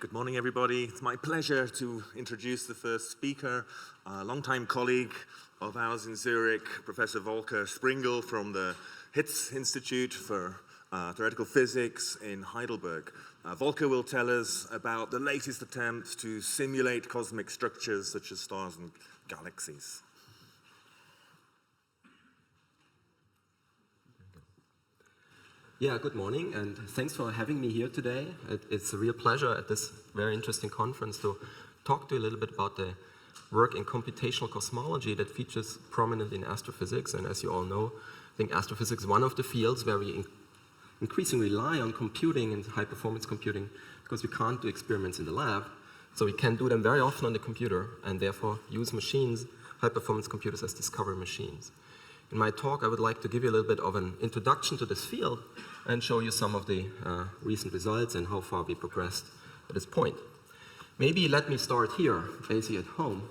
Good morning, everybody. It's my pleasure to introduce the first speaker, a longtime colleague of ours in Zurich, Professor Volker Springel from the Heidelberg Institute for Theoretical Physics in Heidelberg. Volker will tell us about the latest attempts to simulate cosmic structures such as stars and galaxies. Yeah, good morning, and thanks for having me here today. It's a real pleasure at this very interesting conference to talk to you a little bit about the work in computational cosmology that features prominently in astrophysics. And as you all know, I think astrophysics is one of the fields where we increasingly rely on computing and high-performance computing because we can't do experiments in the lab. So we can do them very often on the computer and therefore use machines, high-performance computers, as discovery machines. In my talk, I would like to give you a little bit of an introduction to this field and show you some of the recent results and how far we progressed at this point. Maybe let me start here, basically at home.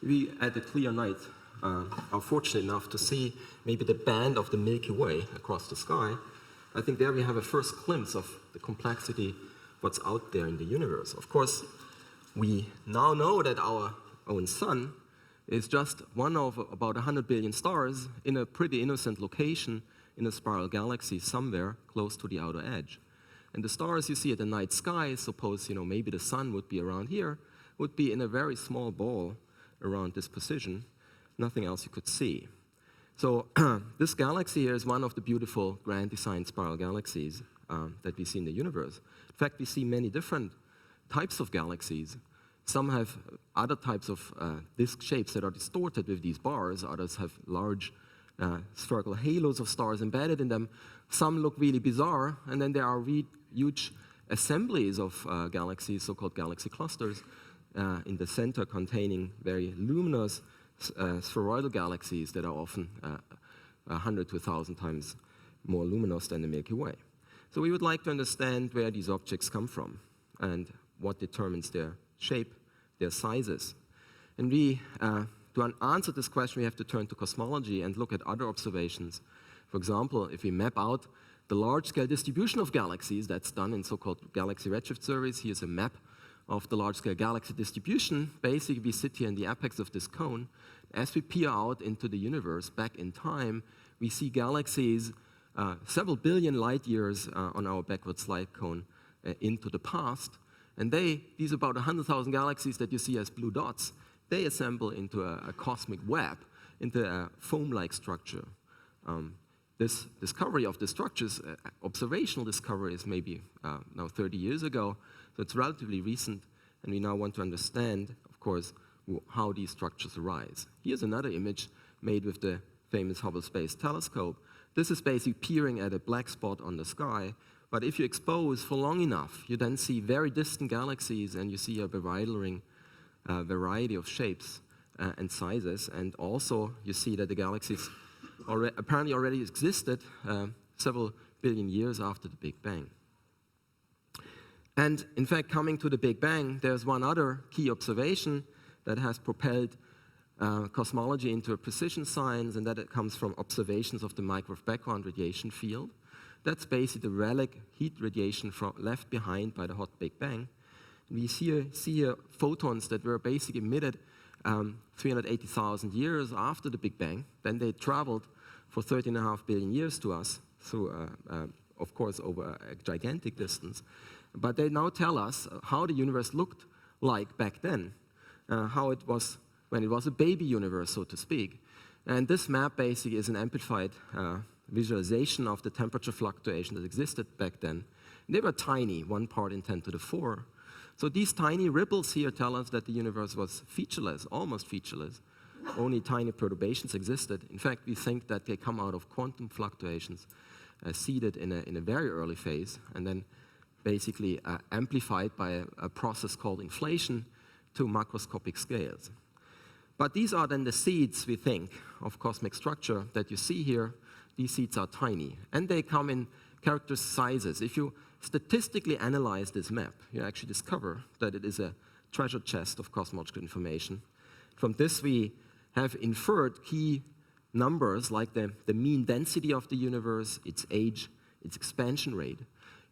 We, at a clear night, are fortunate enough to see maybe the band of the Milky Way across the sky. I think there we have a first glimpse of the complexity of what's out there in the universe. Of course, we now know that our own sun is just one of about 100 billion stars in a pretty innocent location in a spiral galaxy somewhere close to the outer edge. And the stars you see at the night sky, suppose maybe the sun would be around here, would be in a very small ball around this position, nothing else you could see. So this galaxy here is one of the beautiful grand design spiral galaxies that we see in the universe. In fact, we see many different types of galaxies. Some have other types of disk shapes that are distorted with these bars. Others have large spherical halos of stars embedded in them. Some look really bizarre, and then there are huge assemblies of galaxies, so-called galaxy clusters, in the center containing very luminous spheroidal galaxies that are often 100 to 1,000 times more luminous than the Milky Way. So we would like to understand where these objects come from and what determines their shape, their sizes. And to answer this question, we have to turn to cosmology and look at other observations. For example, if we map out the large-scale distribution of galaxies, that's done in so-called galaxy redshift surveys. Here's a map of the large-scale galaxy distribution. Basically, we sit here in the apex of this cone. As we peer out into the universe back in time, we see galaxies several billion light years on our backward slide cone into the past. And these about 100,000 galaxies that you see as blue dots, they assemble into a cosmic web, into a foam-like structure. This discovery of the structures, observational discovery, is maybe now 30 years ago, so it's relatively recent, and we now want to understand, of course, how these structures arise. Here's another image made with the famous Hubble Space Telescope. This is basically peering at a black spot on the sky. But if you expose for long enough, you then see very distant galaxies, and you see a bewildering variety of shapes and sizes. And also, you see that the galaxies apparently already existed several billion years after the Big Bang. And in fact, coming to the Big Bang, there's one other key observation that has propelled cosmology into a precision science, and that it comes from observations of the microwave background radiation field. That's basically the relic heat radiation left behind by the hot Big Bang. We see here photons that were basically emitted 380,000 years after the Big Bang. Then they traveled for 13.5 billion years to us, through, of course, over a gigantic distance. But they now tell us how the universe looked like back then, how it was when it was a baby universe, so to speak. And this map basically is an amplified visualization of the temperature fluctuation that existed back then. They were tiny, 1 part in 10 to the 4. So these tiny ripples here tell us that the universe was featureless, almost featureless. Only tiny perturbations existed. In fact, we think that they come out of quantum fluctuations seeded in a very early phase, and then basically amplified by a process called inflation to macroscopic scales. But these are then the seeds, we think, of cosmic structure that you see here. These seeds are tiny, and they come in character sizes. If you statistically analyze this map, you actually discover that it is a treasure chest of cosmological information. From this, we have inferred key numbers like the mean density of the universe, its age, its expansion rate.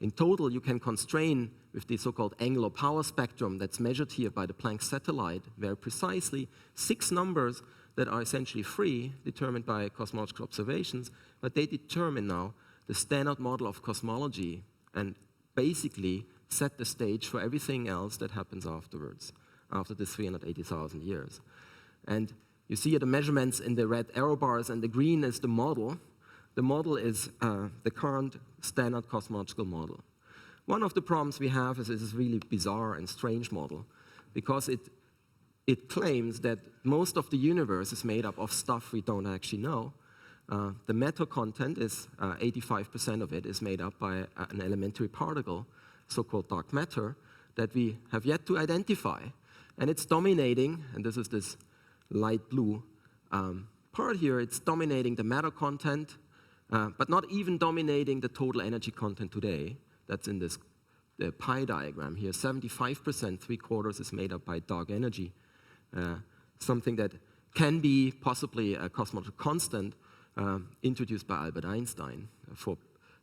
In total, you can constrain with the so-called angular power spectrum that's measured here by the Planck satellite very precisely 6 numbers that are essentially free, determined by cosmological observations, but they determine now the standard model of cosmology and basically set the stage for everything else that happens afterwards, after the 380,000 years. And you see the measurements in the red arrow bars, and the green is the model. The model is the current standard cosmological model. One of the problems we have is this really bizarre and strange model, because it claims that most of the universe is made up of stuff we don't actually know. The matter content is 85% of it is made up by an elementary particle, so-called dark matter, that we have yet to identify. And it's dominating, and this is this light blue part here, it's dominating the matter content, but not even dominating the total energy content today. That's in this the pie diagram here. 75%, 3/4 is made up by dark energy, something that can be possibly a cosmological constant introduced by Albert Einstein for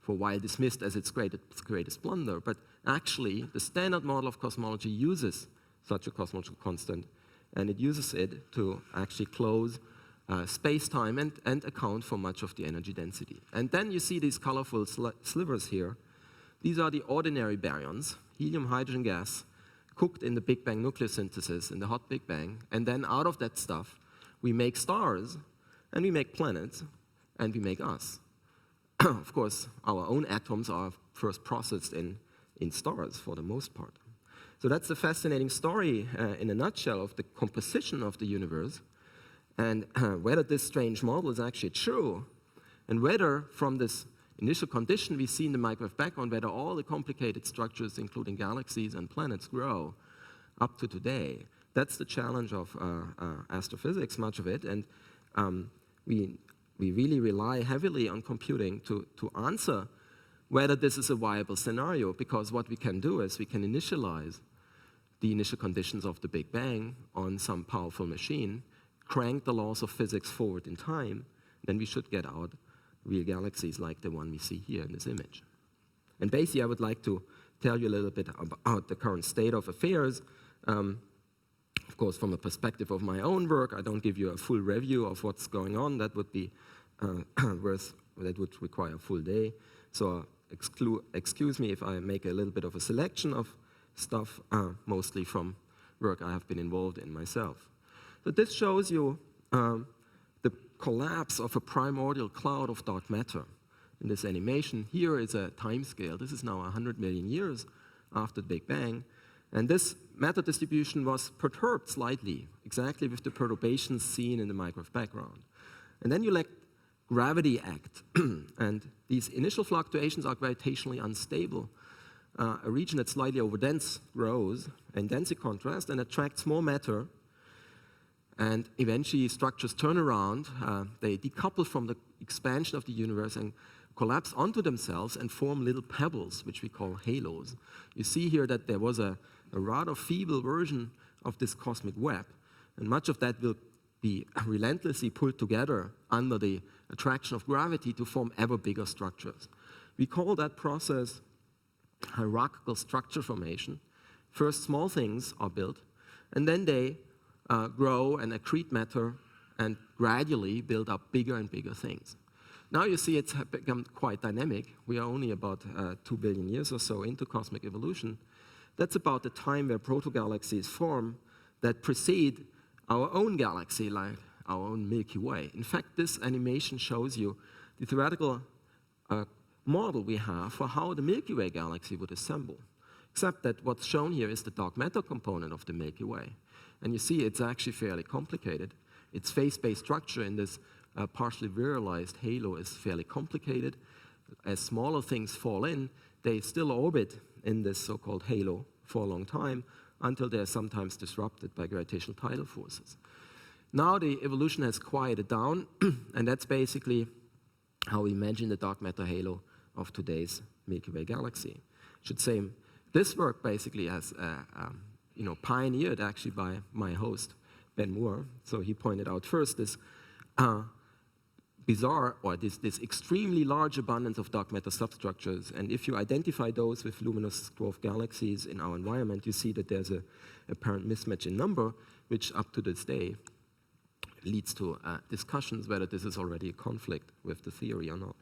a while dismissed as its greatest blunder. But actually, the standard model of cosmology uses such a cosmological constant, and it uses it to actually close space-time and account for much of the energy density. And then you see these colorful slivers here. These are the ordinary baryons, helium, hydrogen gas, cooked in the Big Bang nucleosynthesis, in the hot Big Bang. And then out of that stuff, we make stars, and we make planets, and we make us. Of course, our own atoms are first processed in stars for the most part. So that's a fascinating story in a nutshell of the composition of the universe, and whether this strange model is actually true, and whether from this initial condition we see in the microwave background, whether all the complicated structures, including galaxies and planets, grow up to today. That's the challenge of astrophysics, much of it, and we really rely heavily on computing to answer whether this is a viable scenario, because what we can do is we can initialize the initial conditions of the Big Bang on some powerful machine, crank the laws of physics forward in time, then we should get out real galaxies like the one we see here in this image. And basically, I would like to tell you a little bit about the current state of affairs. Of course, from a perspective of my own work, I don't give you a full review of what's going on. That would be that would require a full day. So excuse me if I make a little bit of a selection of stuff, mostly from work I have been involved in myself. So this shows you the collapse of a primordial cloud of dark matter. In this animation, here is a time scale. This is now 100 million years after the Big Bang. And this matter distribution was perturbed slightly, exactly with the perturbations seen in the microwave background. And then you let gravity act. And these initial fluctuations are gravitationally unstable. A region that's slightly overdense grows in density contrast and attracts more matter. And eventually structures turn around, they decouple from the expansion of the universe and collapse onto themselves and form little pebbles, which we call halos. You see here that there was a rather feeble version of this cosmic web, and much of that will be relentlessly pulled together under the attraction of gravity to form ever bigger structures. We call that process hierarchical structure formation. First, small things are built, and then they grow and accrete matter and gradually build up bigger and bigger things. Now you see it's become quite dynamic. We are only about 2 billion years or so into cosmic evolution. That's about the time where protogalaxies form that precede our own galaxy, like our own Milky Way. In fact, this animation shows you the theoretical model we have for how the Milky Way galaxy would assemble, except that what's shown here is the dark matter component of the Milky Way. And you see it's actually fairly complicated. Its phase-space structure in this partially virialized halo is fairly complicated. As smaller things fall in, they still orbit in this so-called halo for a long time until they're sometimes disrupted by gravitational tidal forces. Now the evolution has quieted down, and that's basically how we imagine the dark matter halo of today's Milky Way galaxy. I should say this work basically has pioneered actually by my host, Ben Moore. So he pointed out first this bizarre, or this extremely large abundance of dark matter substructures. And if you identify those with luminous dwarf galaxies in our environment, you see that there's a apparent mismatch in number, which up to this day leads to discussions whether this is already a conflict with the theory or not.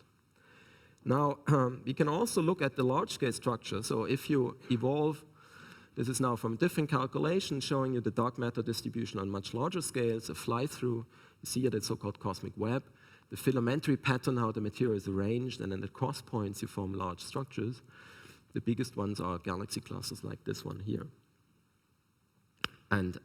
Now, we can also look at the large-scale structure. So if you evolve, this is now from a different calculation showing you the dark matter distribution on much larger scales, a fly-through. You see here the so-called cosmic web, the filamentary pattern, how the material is arranged, and then at cross points you form large structures. The biggest ones are galaxy clusters like this one here. And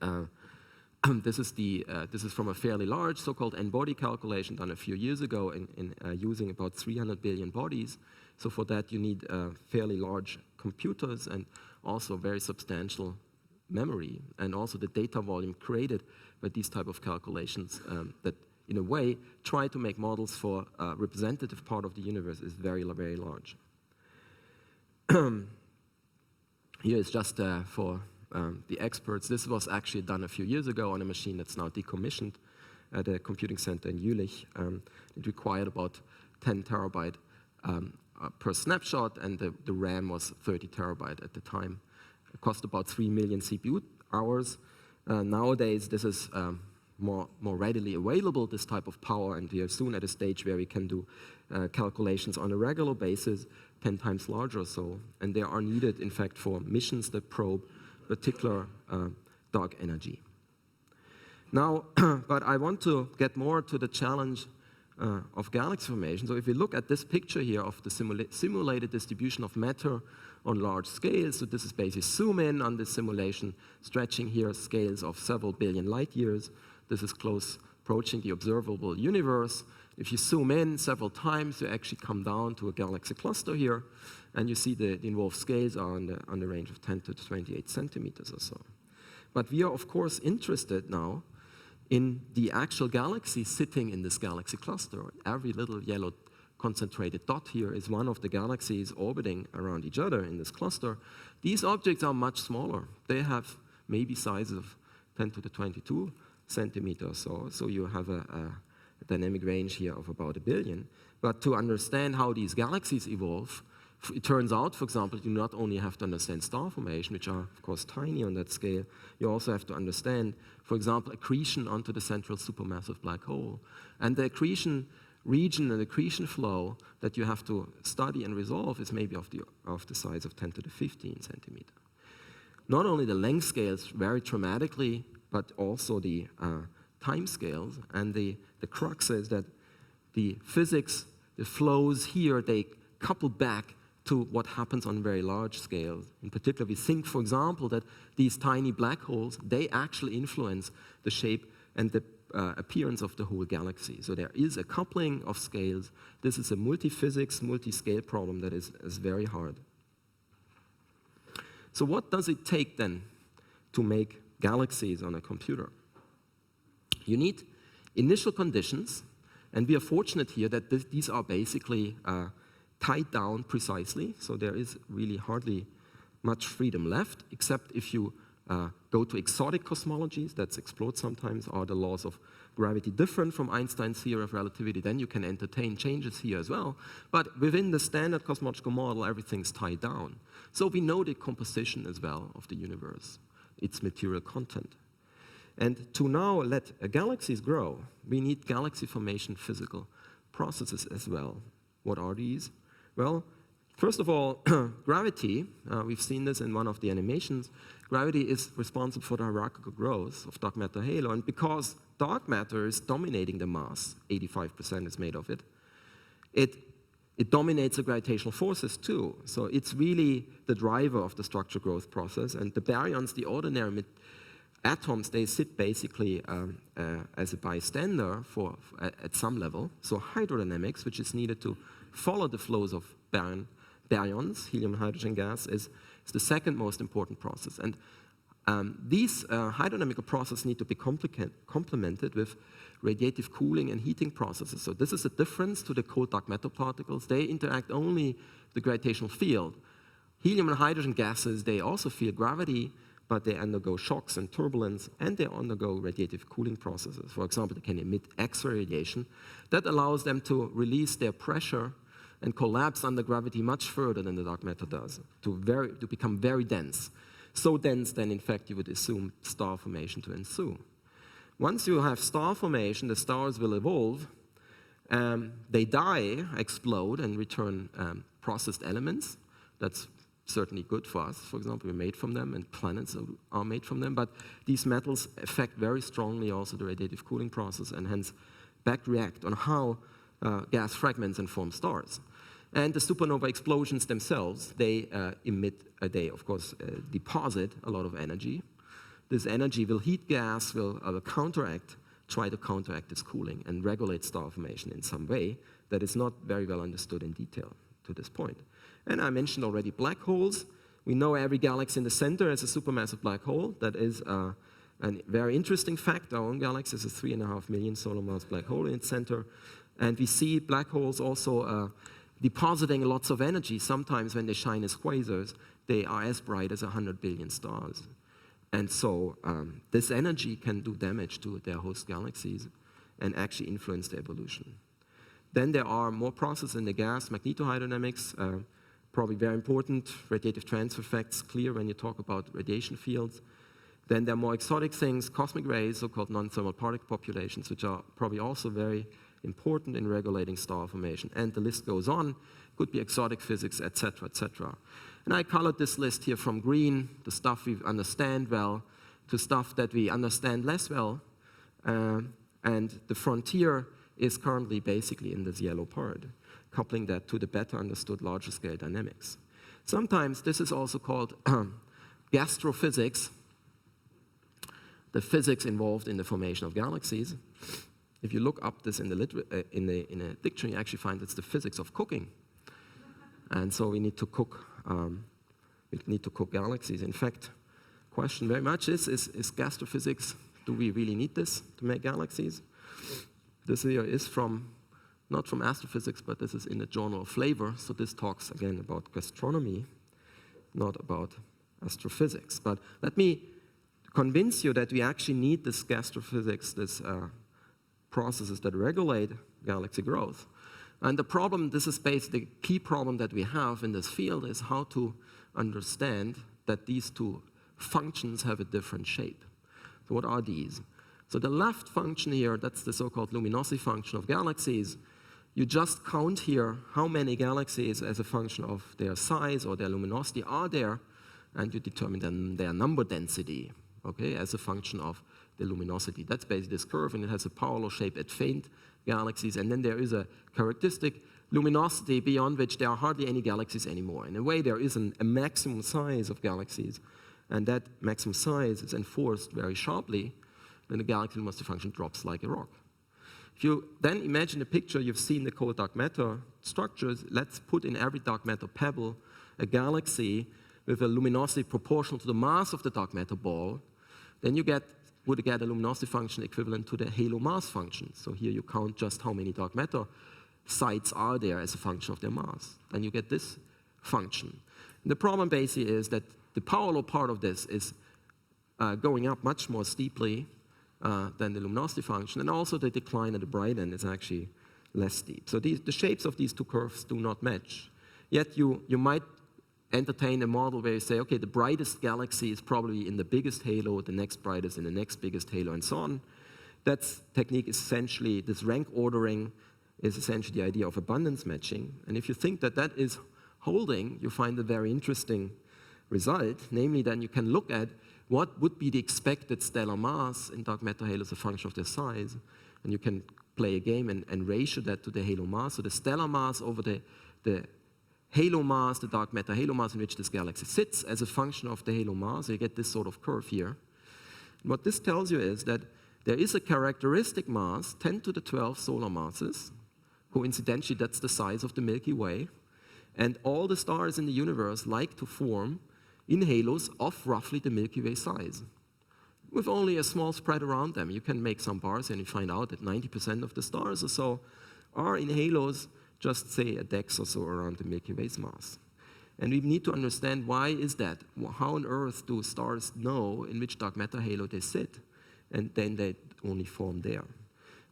this is from a fairly large so-called n-body calculation done a few years ago in using about 300 billion bodies. So for that you need fairly large computers and also very substantial memory, and also the data volume created by these type of calculations that in a way try to make models for a representative part of the universe is very, very large. Here is just for the experts. This was actually done a few years ago on a machine that's now decommissioned at a computing center in Jülich. It required about 10 terabyte per snapshot, and the RAM was 30 terabyte at the time. It cost about 3 million CPU hours. Nowadays, this is more readily available, this type of power, and we are soon at a stage where we can do calculations on a regular basis, 10 times larger or so. And they are needed, in fact, for missions that probe particular dark energy. Now, but I want to get more to the challenge of galaxy formation. So if we look at this picture here of the simulated distribution of matter on large scales, so this is basically zoom in on this simulation, stretching here scales of several billion light years. This is close approaching the observable universe. If you zoom in several times, you actually come down to a galaxy cluster here, and you see the involved scales are on the range of 10 to 28 centimeters or so. But we are, of course, interested now in the actual galaxy sitting in this galaxy cluster. Every little yellow concentrated dot here is one of the galaxies orbiting around each other in this cluster. These objects are much smaller. They have maybe sizes of 10 to the 22 centimeters or so. So you have a dynamic range here of about 1 billion. But to understand how these galaxies evolve, it turns out, for example, you not only have to understand star formation, which are, of course, tiny on that scale, you also have to understand, for example, accretion onto the central supermassive black hole. And the accretion region and accretion flow that you have to study and resolve is maybe of the size of 10 to the 15 centimeter. Not only the length scales vary dramatically, but also the time scales. And the crux is that the physics, the flows here, they couple back to what happens on very large scales. In particular, we think, for example, that these tiny black holes, they actually influence the shape and the appearance of the whole galaxy. So there is a coupling of scales. This is a multi-physics, multi-scale problem that is very hard. So what does it take then to make galaxies on a computer? You need initial conditions, and we are fortunate here that these are basically tied down precisely, so there is really hardly much freedom left, except if you go to exotic cosmologies that's explored sometimes. Are the laws of gravity different from Einstein's theory of relativity? Then you can entertain changes here as well. But within the standard cosmological model, everything's tied down. So we know the composition as well of the universe, its material content. And to now let galaxies grow, we need galaxy formation physical processes as well. What are these? Well, first of all, gravity, we've seen this in one of the animations. Gravity is responsible for the hierarchical growth of dark matter halo, and because dark matter is dominating the mass, 85% is made of it, it dominates the gravitational forces too. So it's really the driver of the structure growth process, and the baryons, the ordinary atoms, they sit basically as a bystander at some level. So hydrodynamics, which is needed to follow the flows of baryons, helium and hydrogen gas, is the second most important process. And these hydrodynamical processes need to be complemented with radiative cooling and heating processes. So this is a difference to the cold dark matter particles. They interact only the gravitational field. Helium and hydrogen gases, they also feel gravity, but they undergo shocks and turbulence, and they undergo radiative cooling processes. For example, they can emit X-ray radiation. That allows them to release their pressure and collapse under gravity much further than the dark matter does, to become very dense. So dense, then, in fact, you would assume star formation to ensue. Once you have star formation, the stars will evolve. They die, explode, and return processed elements. That's certainly good for us. For example, we're made from them, and planets are made from them. But these metals affect very strongly also the radiative cooling process, and hence back react on how gas fragments and form stars. And the supernova explosions themselves, they they of course deposit a lot of energy. This energy will heat gas, will try to counteract this cooling and regulate star formation in some way that is not very well understood in detail to this point. And I mentioned already black holes. We know every galaxy in the center is a supermassive black hole. That is a very interesting fact. Our own galaxy is a 3.5 million solar mass black hole in its center. And we see black holes also depositing lots of energy. Sometimes when they shine as quasars, they are as bright as 100 billion stars. And so this energy can do damage to their host galaxies and actually influence their evolution. Then there are more processes in the gas, magnetohydrodynamics, probably very important, radiative transfer effects, clear when you talk about radiation fields. Then there are more exotic things, cosmic rays, so-called non-thermal particle populations, which are probably also very important in regulating star formation. And the list goes on, could be exotic physics, et cetera, et cetera. And I colored this list here from green, the stuff we understand well, to stuff that we understand less well. And the frontier is currently basically in this yellow part, coupling that to the better understood larger scale dynamics. Sometimes this is also called gastrophysics, the physics involved in the formation of galaxies. If you look up this in a dictionary, you actually find it's the physics of cooking. And so we need to cook galaxies. In fact, question very much is gastrophysics, do we really need this to make galaxies? This here is not from astrophysics, but this is in the journal of Flavor. So this talks again about gastronomy, not about astrophysics. But let me convince you that we actually need this gastrophysics, this processes that regulate galaxy growth. And the problem, this is basically the key problem that we have in this field, is how to understand that these two functions have a different shape. So what are these? So the left function here, that's the so-called luminosity function of galaxies. You just count here how many galaxies as a function of their size or their luminosity are there, and you determine then their number density, okay, as a function of the luminosity. That's basically this curve, and it has a power law shape at faint galaxies, and then there is a characteristic luminosity beyond which there are hardly any galaxies anymore. In a way, there is a maximum size of galaxies, and that maximum size is enforced very sharply, then the galaxy luminosity function drops like a rock. If you then imagine a picture, you've seen the cold dark matter structures, let's put in every dark matter pebble a galaxy with a luminosity proportional to the mass of the dark matter ball, then you would get a luminosity function equivalent to the halo mass function. So here you count just how many dark matter sites are there as a function of their mass. Then you get this function. And the problem basically is that the power law part of this is going up much more steeply than the luminosity function, and also the decline at the bright end is actually less steep. So the shapes of these two curves do not match. Yet you might entertain a model where you say, okay, the brightest galaxy is probably in the biggest halo, the next brightest in the next biggest halo, and so on. That technique is essentially, this rank ordering is essentially the idea of abundance matching. And if you think that that is holding, you find a very interesting result, namely then you can look at what would be the expected stellar mass in dark matter halos as a function of their size, and you can play a game and ratio that to the halo mass. So the stellar mass over the halo mass, the dark matter halo mass in which this galaxy sits as a function of the halo mass. So you get this sort of curve here. And what this tells you is that there is a characteristic mass, 10 to the 12 solar masses. Coincidentally, that's the size of the Milky Way. And all the stars in the universe like to form in halos of roughly the Milky Way size, with only a small spread around them. You can make some bars and you find out that 90% of the stars or so are in halos just say a dex or so around the Milky Way's mass. And we need to understand why is that? How on earth do stars know in which dark matter halo they sit? And then they only form there.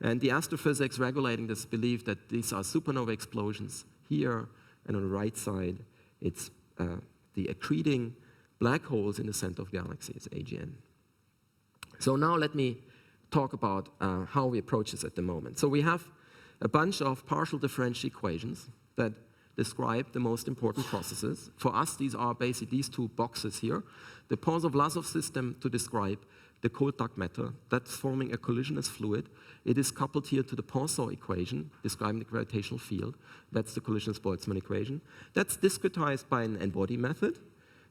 And the astrophysics regulating this believe that these are supernova explosions here, and on the right side, it's the accreting black holes in the center of galaxies, AGN. So now let me talk about how we approach this at the moment. So we have a bunch of partial differential equations that describe the most important processes. For us, these are basically these two boxes here. The Poisson-Vlasov system to describe the cold dark matter that's forming a collisionless fluid. It is coupled here to the Poisson equation describing the gravitational field. That's the collisionless-Boltzmann equation. That's discretized by an n-body method.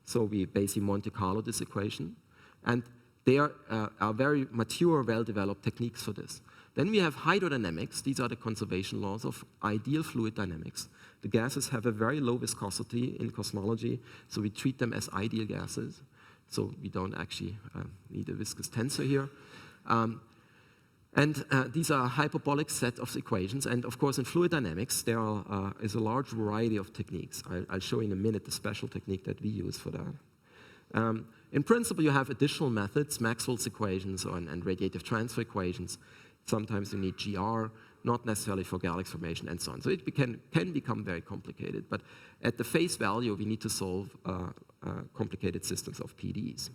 So we basically Monte Carlo this equation. And there are very mature, well-developed techniques for this. Then we have hydrodynamics. These are the conservation laws of ideal fluid dynamics. The gases have a very low viscosity in cosmology, so we treat them as ideal gases. So we don't actually need a viscous tensor here. These are a hyperbolic set of equations. And of course, in fluid dynamics, there is a large variety of techniques. I'll show you in a minute the special technique that we use for that. In principle, you have additional methods, Maxwell's equations and radiative transfer equations. Sometimes you need GR, not necessarily for galaxy formation and so on. So it can become very complicated. But at the face value, we need to solve complicated systems of PDEs.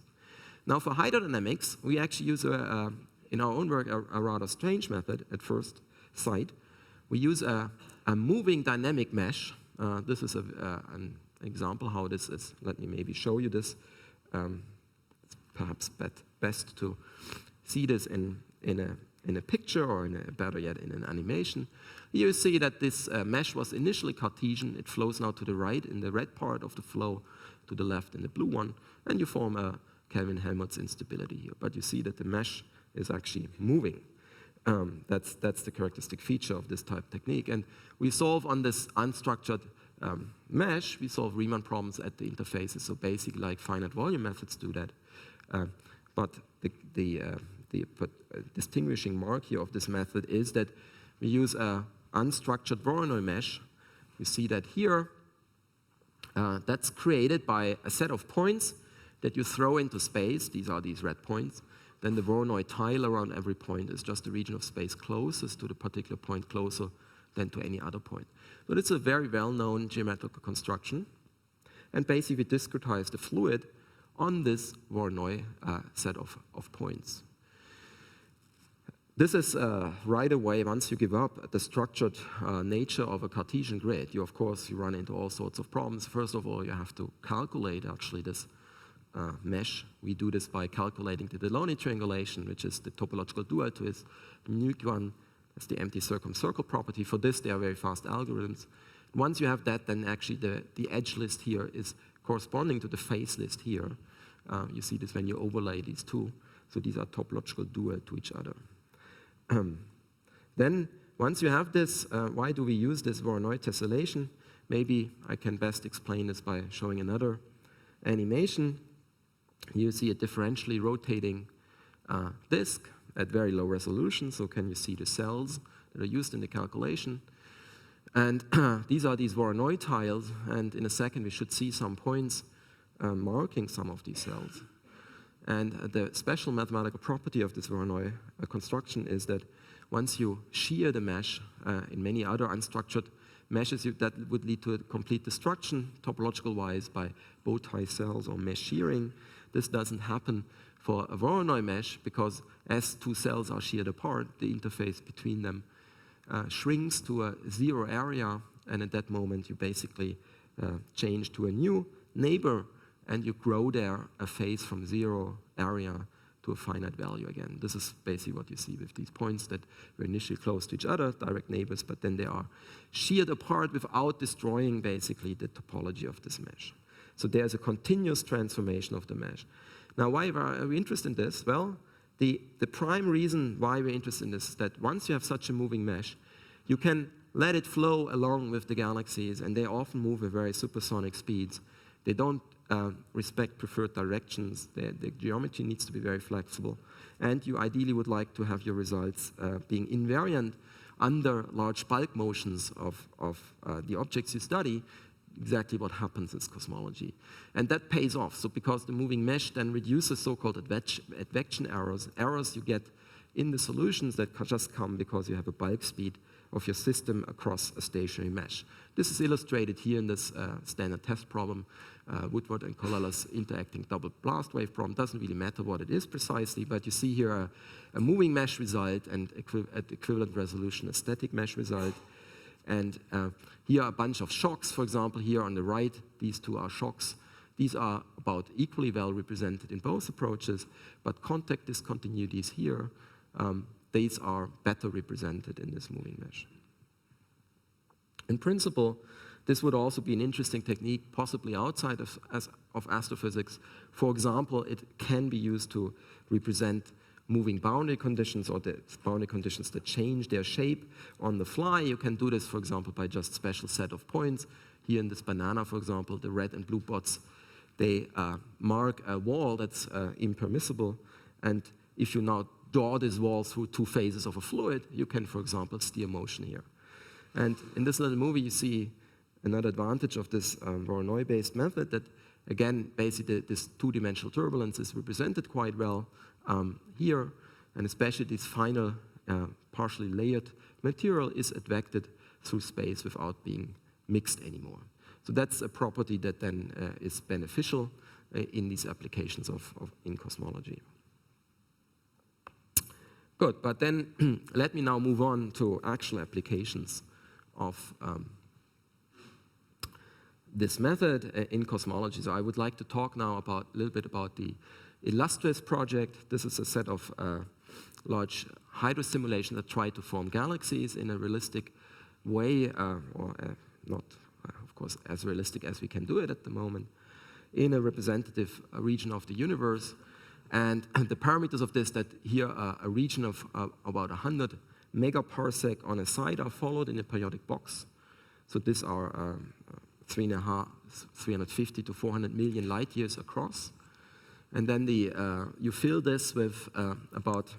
Now for hydrodynamics, we actually use, in our own work, a rather strange method at first sight. We use a moving dynamic mesh. This is an example how this is. Let me maybe show you this. It's perhaps best to see this in a picture or better yet in an animation. Here you see that this mesh was initially Cartesian. It flows now to the right in the red part of the flow, to the left in the blue one, and you form a Kelvin-Helmholtz instability here. But you see that the mesh is actually moving. That's the characteristic feature of this type technique. And we solve on this unstructured mesh, we solve Riemann problems at the interfaces, so basically like finite volume methods do that. But the distinguishing mark here of this method is that we use an unstructured Voronoi mesh. You see that here. That's created by a set of points that you throw into space. These are these red points. Then the Voronoi tile around every point is just the region of space closest to the particular point, closer than to any other point. But it's a very well-known geometrical construction. And basically, we discretize the fluid on this Voronoi set of points. This is right away, once you give up the structured nature of a Cartesian grid, you run into all sorts of problems. First of all, you have to calculate actually this mesh. We do this by calculating the Delaunay triangulation, which is the topological dual to its unique one. That's the empty circumcircle property. For this, there are very fast algorithms. Once you have that, then actually the edge list here is corresponding to the face list here. You see this when you overlay these two. So these are topological dual to each other. Then, once you have this, why do we use this Voronoi tessellation? Maybe I can best explain this by showing another animation. You see a differentially rotating disk at very low resolution. So can you see the cells that are used in the calculation? And these are these Voronoi tiles. And in a second, we should see some points marking some of these cells. And the special mathematical property of this Voronoi construction is that once you shear the mesh in many other unstructured meshes, that would lead to a complete destruction, topological-wise, by bow tie cells or mesh shearing. This doesn't happen for a Voronoi mesh because as two cells are sheared apart, the interface between them shrinks to a zero area, and at that moment you basically change to a new neighbor and you grow there a phase from zero area to a finite value again. This is basically what you see with these points that were initially close to each other, direct neighbors, but then they are sheared apart without destroying basically the topology of this mesh. So there's a continuous transformation of the mesh. Now, why are we interested in this? Well, the prime reason why we're interested in this is that once you have such a moving mesh, you can let it flow along with the galaxies, and they often move at very supersonic speeds. They don't respect preferred directions. The geometry needs to be very flexible. And you ideally would like to have your results being invariant under large bulk motions of the objects you study. exactly what happens in cosmology. And that pays off. So because the moving mesh then reduces so-called advection errors, errors you get in the solutions that just come because you have a bulk speed of your system across a stationary mesh. This is illustrated here in this standard test problem, Woodward and colorless interacting double blast wave problem. Doesn't really matter what it is precisely, but you see here a moving mesh result and at equivalent resolution a static mesh result. And here are a bunch of shocks. For example, here on the right, these two are shocks. These are about equally well represented in both approaches, but contact discontinuities here, these are better represented in this moving mesh. In principle, this would also be an interesting technique, possibly outside of astrophysics. For example, it can be used to represent moving boundary conditions or the boundary conditions that change their shape on the fly. You can do this, for example, by just special set of points. Here in this banana, for example, the red and blue dots, they mark a wall that's impermissible. And if you now draw this wall through two phases of a fluid, you can, for example, steer motion here. And in this little movie, you see another advantage of this Voronoi-based method that, again, basically this two-dimensional turbulence is represented quite well here, and especially this final partially layered material is advected through space without being mixed anymore. So that's a property that then is beneficial in these applications in cosmology. Good, but then let me now move on to actual applications of this method in cosmology. So I would like to talk now a little bit about the Illusory Project. This is a set of large hydro simulations that try to form galaxies in a realistic way, not, of course, as realistic as we can do it at the moment, in a representative region of the universe. And the parameters of this, that here a region of about 100 megaparsec on a side are followed in a periodic box. So these are 350 to 400 million light years across. And then you fill this with about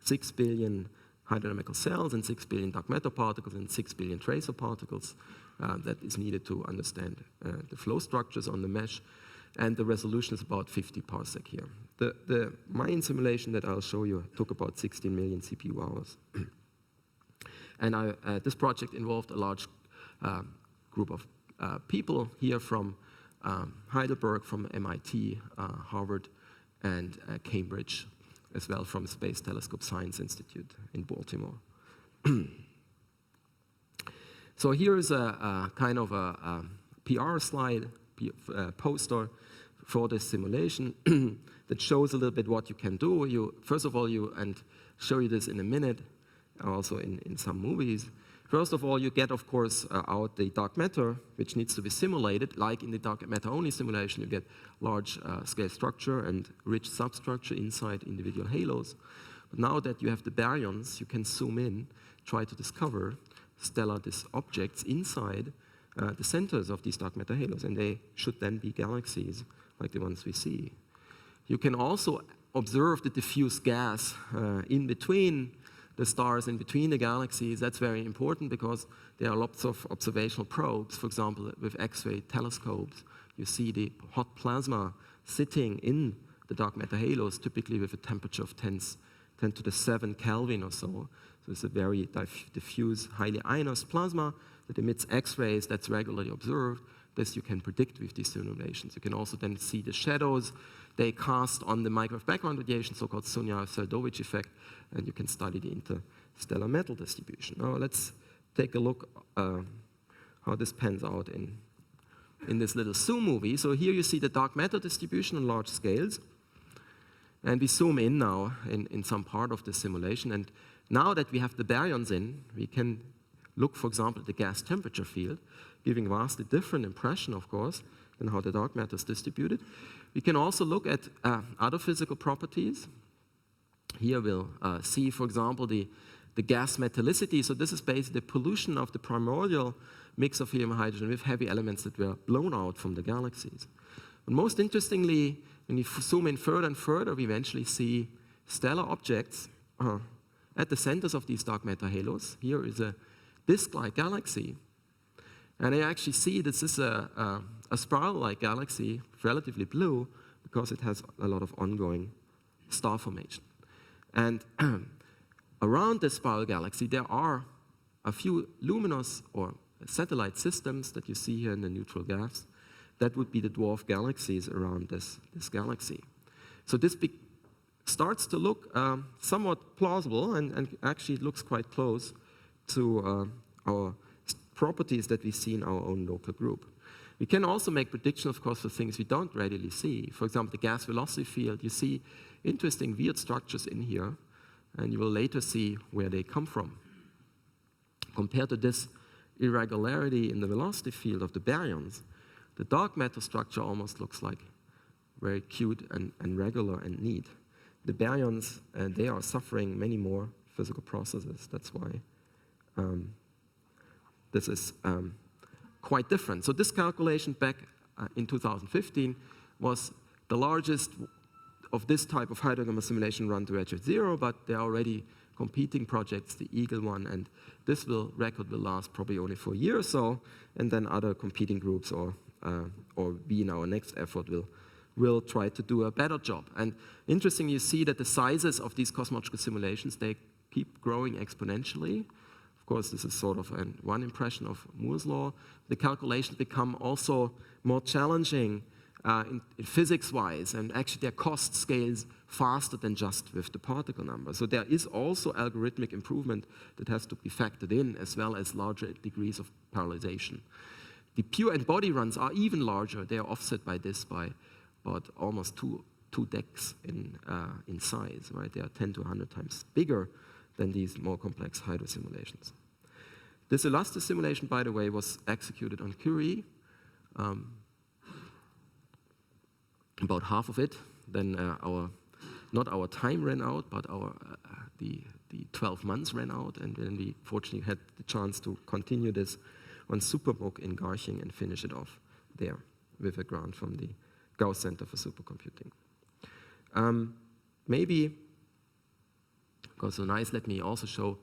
6 billion hydrodynamical cells and 6 billion dark matter particles and 6 billion tracer particles that is needed to understand the flow structures on the mesh. And the resolution is about 50 parsec here. The Mayan simulation that I'll show you took about 16 million CPU hours. And this project involved a large group of people here from Heidelberg, from MIT, Harvard, and Cambridge, as well from Space Telescope Science Institute in Baltimore. So here is a kind of a PR slide, poster for this simulation that shows a little bit what you can do. First of all, and show you this in a minute, also in some movies. First of all, you get, of course, out the dark matter, which needs to be simulated. Like in the dark matter-only simulation, you get large scale structure and rich substructure inside individual halos. But now that you have the baryons, you can zoom in, try to discover stellar objects inside the centers of these dark matter halos, and they should then be galaxies like the ones we see. You can also observe the diffuse gas in between the stars, in between the galaxies. That's very important because there are lots of observational probes. For example, with X-ray telescopes, you see the hot plasma sitting in the dark matter halos, typically with a temperature of 10 to the 7 Kelvin or so. So it's a very diffuse, highly ionized plasma that emits X-rays that's regularly observed. This you can predict with these simulations. You can also then see the shadows they cast on the microwave background radiation, so-called Sunyaev-Seldovich effect, and you can study the interstellar metal distribution. Now let's take a look how this pans out in this little zoom movie. So here you see the dark matter distribution on large scales, and we zoom in now in some part of the simulation. And now that we have the baryons in, we can look, for example, at the gas temperature field, giving vastly different impression, of course, than how the dark matter is distributed. We can also look at other physical properties. Here we'll see, for example, the gas metallicity. So this is basically the pollution of the primordial mix of helium and hydrogen with heavy elements that were blown out from the galaxies. But most interestingly, when you zoom in further and further, we eventually see stellar objects at the centers of these dark matter halos. Here is a disk-like galaxy. And I actually see this is a spiral-like galaxy, relatively blue, because it has a lot of ongoing star formation. And around this spiral galaxy, there are a few luminous or satellite systems that you see here in the neutral gas. That would be the dwarf galaxies around this galaxy. So this starts to look somewhat plausible, and actually it looks quite close to our properties that we see in our own local group. We can also make predictions, of course, for things we don't readily see. For example, the gas velocity field, you see interesting weird structures in here, and you will later see where they come from. Compared to this irregularity in the velocity field of the baryons, the dark matter structure almost looks like very cute and regular and neat. The baryons, they are suffering many more physical processes. That's why this is quite different. So this calculation back in 2015 was the largest of this type of hydrodynamic simulation run to redshift 0, but there are already competing projects, the Eagle one, and this record will last probably only for a year or so, and then other competing groups or we in our next effort will try to do a better job. And interesting, you see that the sizes of these cosmological simulations, they keep growing exponentially. Of course, this is sort of one impression of Moore's law. The calculations become also more challenging in physics-wise, and actually their cost scales faster than just with the particle number. So there is also algorithmic improvement that has to be factored in, as well as larger degrees of parallelization. The pure n-body runs are even larger. They are offset by this by about almost two decks in size, right? They are 10 to 100 times bigger than these more complex hydro simulations. This Elastis simulation, by the way, was executed on Curie. About half of it. Then not our time ran out, but the 12 months ran out, and then we fortunately had the chance to continue this on SuperMOOC in Garching and finish it off there with a grant from the Gauss Center for Supercomputing. Maybe, because so nice, let me also show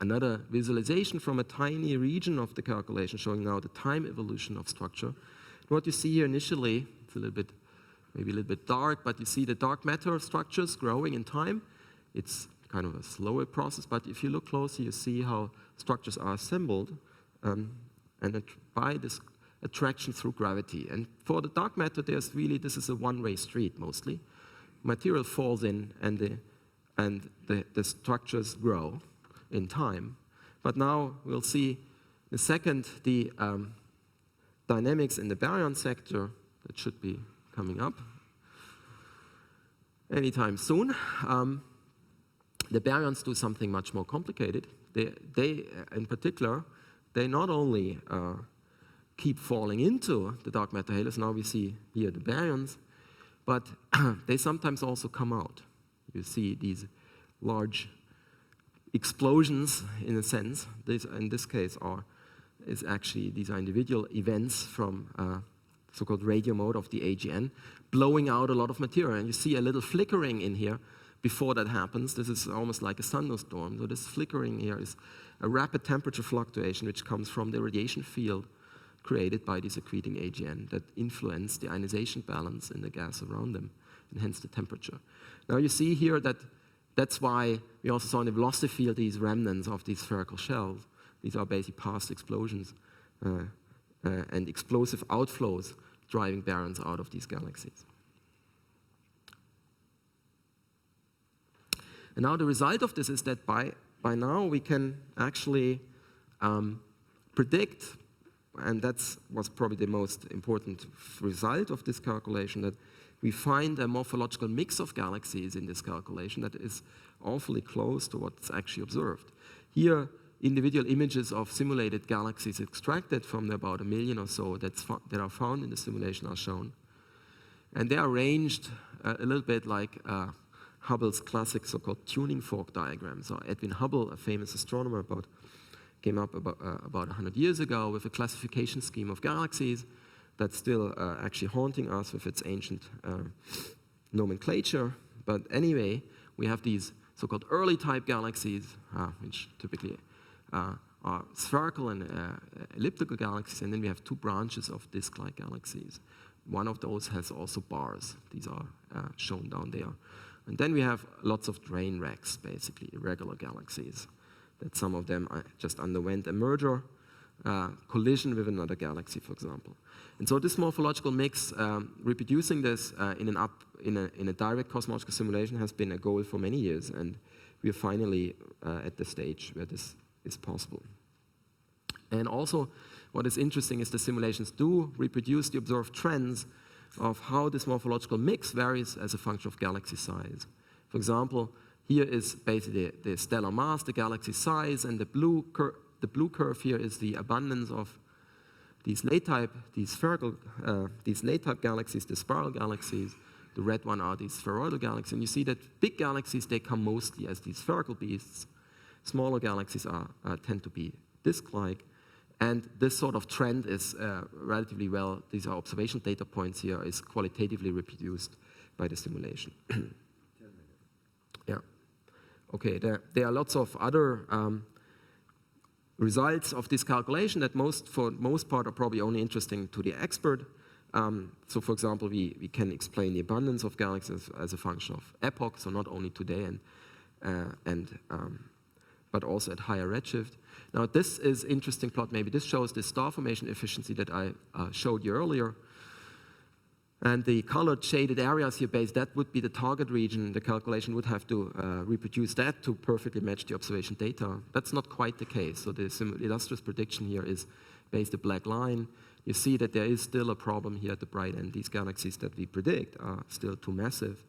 another visualization from a tiny region of the calculation, showing now the time evolution of structure. What you see here initially, it's a little bit, maybe a little bit dark, but you see the dark matter structures growing in time. It's kind of a slower process, but if you look closely, you see how structures are assembled and by this attraction through gravity. And for the dark matter, there's really, this is a one-way street mostly. Material falls in, and the structures grow in time. But now we'll see the second, the dynamics in the baryon sector that should be coming up anytime soon. The baryons do something much more complicated. They in particular, they not only keep falling into the dark matter halos, now we see here the baryons, but they sometimes also come out. You see these large explosions, in a sense. In this case, these are individual events from so-called radio mode of the AGN, blowing out a lot of material. And you see a little flickering in here before that happens. This is almost like a thunderstorm. So this flickering here is a rapid temperature fluctuation which comes from the radiation field created by this accreting AGN that influence the ionization balance in the gas around them, and hence the temperature. Now you see here that that's why we also saw in the velocity field these remnants of these spherical shells. These are basically past explosions and explosive outflows driving baryons out of these galaxies. And now the result of this is that by now we can actually predict, and that was probably the most important result of this calculation, that we find a morphological mix of galaxies in this calculation that is awfully close to what's actually observed. Here, individual images of simulated galaxies extracted from about 1 million or so that are found in the simulation are shown. And they are arranged a little bit like Hubble's classic so-called tuning fork diagram. So Edwin Hubble, a famous astronomer, came up about 100 years ago with a classification scheme of galaxies that's still actually haunting us with its ancient nomenclature. But anyway, we have these so-called early type galaxies, which typically are are spherical and elliptical galaxies, and then we have two branches of disk-like galaxies. One of those has also bars. These are shown down there. And then we have lots of train wrecks, basically, irregular galaxies, that some of them just underwent a merger, collision with another galaxy, for example. And so this morphological mix, reproducing this in a direct cosmological simulation has been a goal for many years, and we are finally at the stage where this is possible. And also, what is interesting is the simulations do reproduce the observed trends of how this morphological mix varies as a function of galaxy size. For example, here is basically the stellar mass, the galaxy size, and the blue curve here is the abundance of these late-type galaxies, the spiral galaxies. The red one are these spheroidal galaxies. And you see that big galaxies, they come mostly as these spherical beasts. Smaller galaxies tend to be disk-like. And this sort of trend is relatively well, these are observation data points here, is qualitatively reproduced by the simulation. Yeah. Okay, there are lots of other results of this calculation that for most part are probably only interesting to the expert. So for example, we can explain the abundance of galaxies as a function of epoch, so not only today but also at higher redshift. Now this is interesting plot, maybe this shows the star formation efficiency that I showed you earlier. And the colored shaded areas here that would be the target region. The calculation would have to reproduce that to perfectly match the observation data. That's not quite the case. So the illustrious prediction here is based the black line. You see that there is still a problem here at the bright end. These galaxies that we predict are still too massive.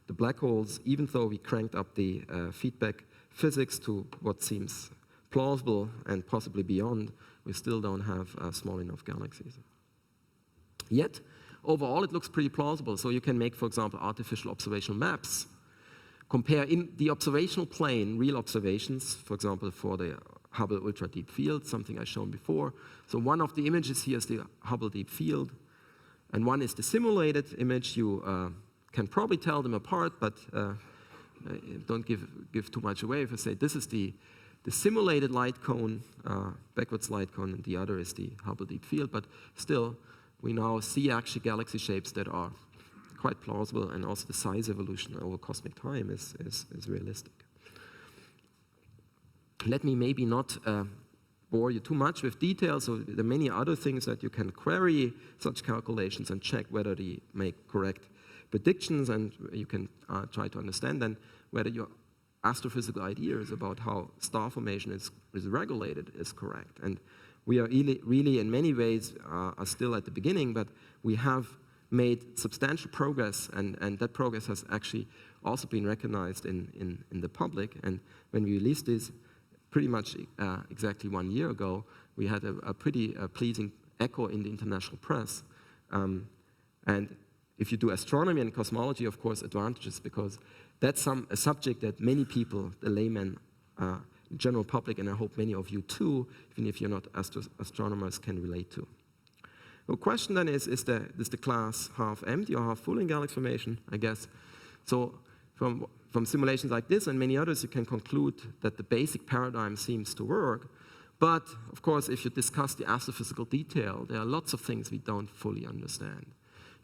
The black holes, even though we cranked up the feedback physics to what seems plausible and possibly beyond, we still don't have small enough galaxies. Yet, overall, it looks pretty plausible. So you can make, for example, artificial observational maps. Compare in the observational plane, real observations, for example, for the Hubble Ultra Deep Field, something I've shown before. So one of the images here is the Hubble Deep Field, and one is the simulated image. You can probably tell them apart, but don't give too much away if I say this is the simulated light cone, backwards light cone, and the other is the Hubble Deep Field. But still, we now see actually galaxy shapes that are quite plausible, and also the size evolution over cosmic time is realistic. Let me maybe not bore you too much with details. So there are many other things that you can query such calculations and check whether they make correct predictions, and you can try to understand then whether your astrophysical ideas about how star formation is regulated is correct. And we are really in many ways are still at the beginning, but we have made substantial progress, and that progress has actually also been recognized in the public. And when we released this pretty much exactly 1 year ago, we had a pretty pleasing echo in the international press. And if you do astronomy and cosmology, of course, advantages, because that's a subject that many people, the laymen, the general public, and I hope many of you too, even if you're not astronomers, can relate to. The question then is the glass half empty or half full in galaxy formation, I guess? So from simulations like this and many others, you can conclude that the basic paradigm seems to work. But of course, if you discuss the astrophysical detail, there are lots of things we don't fully understand.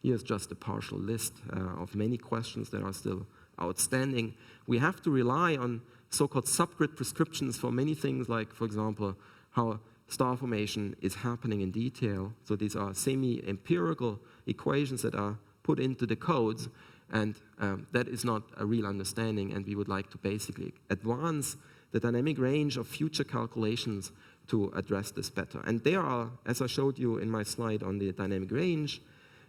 Here's just a partial list of many questions that are still outstanding. We have to rely on so-called subgrid prescriptions for many things, like, for example, how star formation is happening in detail. So these are semi-empirical equations that are put into the codes, and that is not a real understanding, and we would like to basically advance the dynamic range of future calculations to address this better. And there are, as I showed you in my slide on the dynamic range,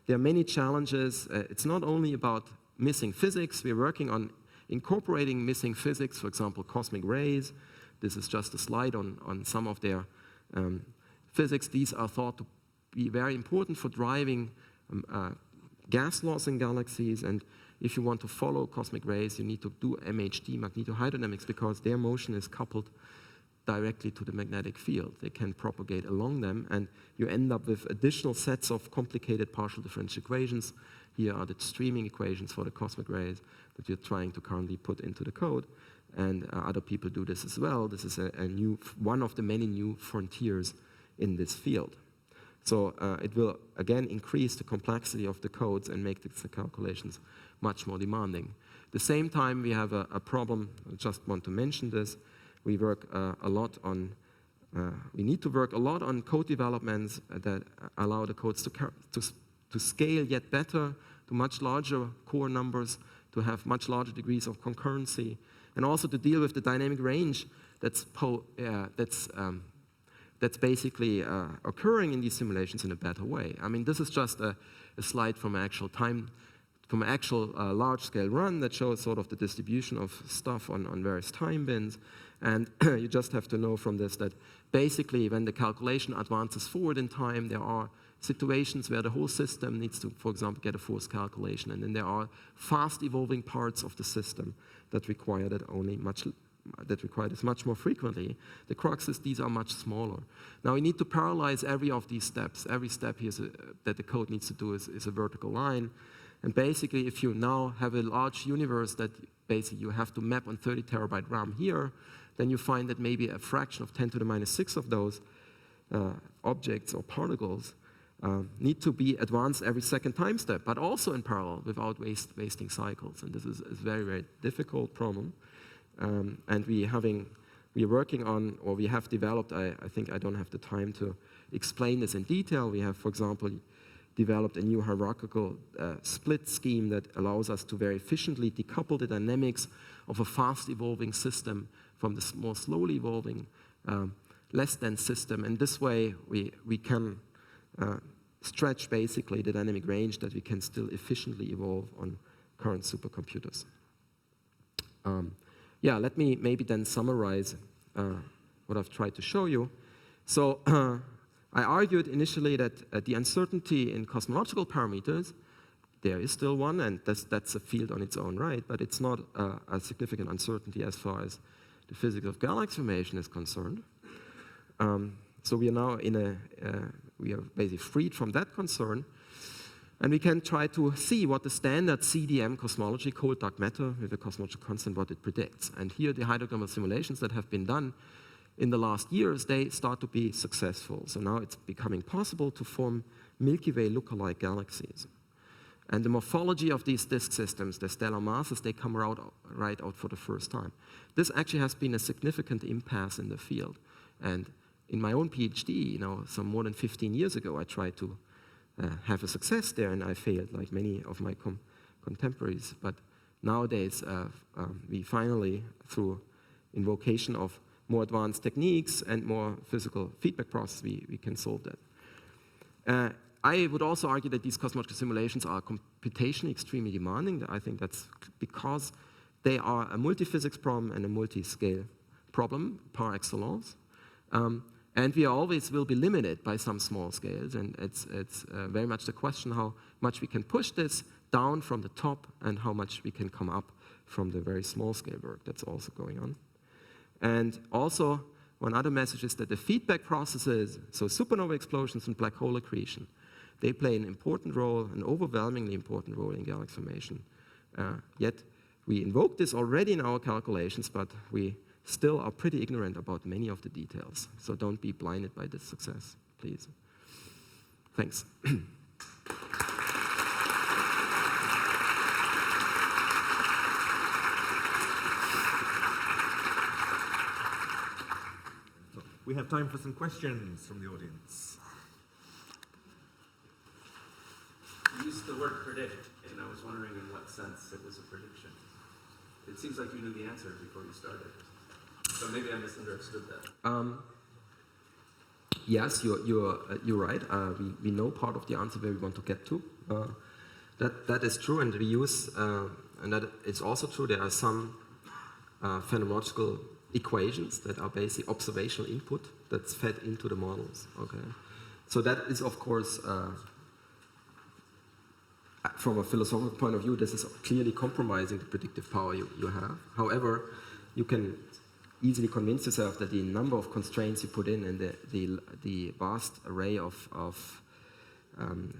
there are many challenges. It's not only about missing physics. We're working on incorporating missing physics, for example, cosmic rays. This is just a slide on some of their physics. These are thought to be very important for driving gas loss in galaxies. And if you want to follow cosmic rays, you need to do MHD, magnetohydrodynamics, because their motion is coupled directly to the magnetic field. They can propagate along them, and you end up with additional sets of complicated partial differential equations. Here are the streaming equations for the cosmic rays that we're trying to currently put into the code. and other people do this as well. This is one of the many new frontiers in this field. So it will, again, increase the complexity of the codes and make the calculations much more demanding. At the same time, we have a problem. I just want to mention this. We work a lot on, we need to work a lot on code developments that allow the codes to scale yet better to much larger core numbers, to have much larger degrees of concurrency, and also to deal with the dynamic range that's basically occurring in these simulations in a better way. I mean, this is just a slide from an actual large-scale run that shows sort of the distribution of stuff on various time bins. And you just have to know from this that basically when the calculation advances forward in time, there are situations where the whole system needs to, for example, get a force calculation. And then there are fast-evolving parts of the system that require this much more frequently. The crux is these are much smaller. Now we need to parallelize every of these steps. Every step here that the code needs to do is a vertical line. And basically, if you now have a large universe that basically you have to map on 30 terabyte RAM here, then you find that maybe a fraction of 10 to the minus 6 of those objects or particles need to be advanced every second time step, but also in parallel without wasting cycles. And this is a very, very difficult problem. And we are working on, or we have developed, I think I don't have the time to explain this in detail. We have, for example, developed a new hierarchical split scheme that allows us to very efficiently decouple the dynamics of a fast-evolving system from the more slowly evolving, less dense system. And this way, we can stretch basically the dynamic range that we can still efficiently evolve on current supercomputers. Yeah, let me maybe then summarize what I've tried to show you. So I argued initially that the uncertainty in cosmological parameters, there is still one, and that's a field on its own right, but it's not a significant uncertainty as far as the physics of galaxy formation is concerned. So we are now we are basically freed from that concern, and we can try to see what the standard CDM cosmology, cold dark matter with a cosmological constant, what it predicts. And here the hydrodynamical simulations that have been done in the last years, they start to be successful. So now it's becoming possible to form Milky Way lookalike galaxies. And the morphology of these disk systems, the stellar masses, they come right out for the first time. This actually has been a significant impasse in the field. And in my own PhD, some more than 15 years ago, I tried to have a success there, and I failed, like many of my contemporaries. But nowadays, we finally, through invocation of more advanced techniques and more physical feedback process, we can solve that. I would also argue that these cosmological simulations are computationally extremely demanding. I think that's because they are a multi-physics problem and a multi-scale problem par excellence. And we always will be limited by some small scales, and it's very much the question how much we can push this down from the top and how much we can come up from the very small scale work that's also going on. And also, one other message is that the feedback processes, so supernova explosions and black hole accretion, they play an important role, an overwhelmingly important role in galaxy formation. Yet, we invoke this already in our calculations, but we still are pretty ignorant about many of the details. So don't be blinded by this success, please. Thanks. We have time for some questions from the audience. You used the word predict, and I was wondering in what sense it was a prediction. It seems like you knew the answer before you started. So maybe I misunderstood that. Yes, you're right. We know part of the answer where we want to get to. That is true, and we use, and that it's also true. There are some phenomenological equations that are basically observational input that's fed into the models. Okay, so that is of course, from a philosophical point of view, this is clearly compromising the predictive power you have. However, you can easily convince yourself that the number of constraints you put in and the vast array of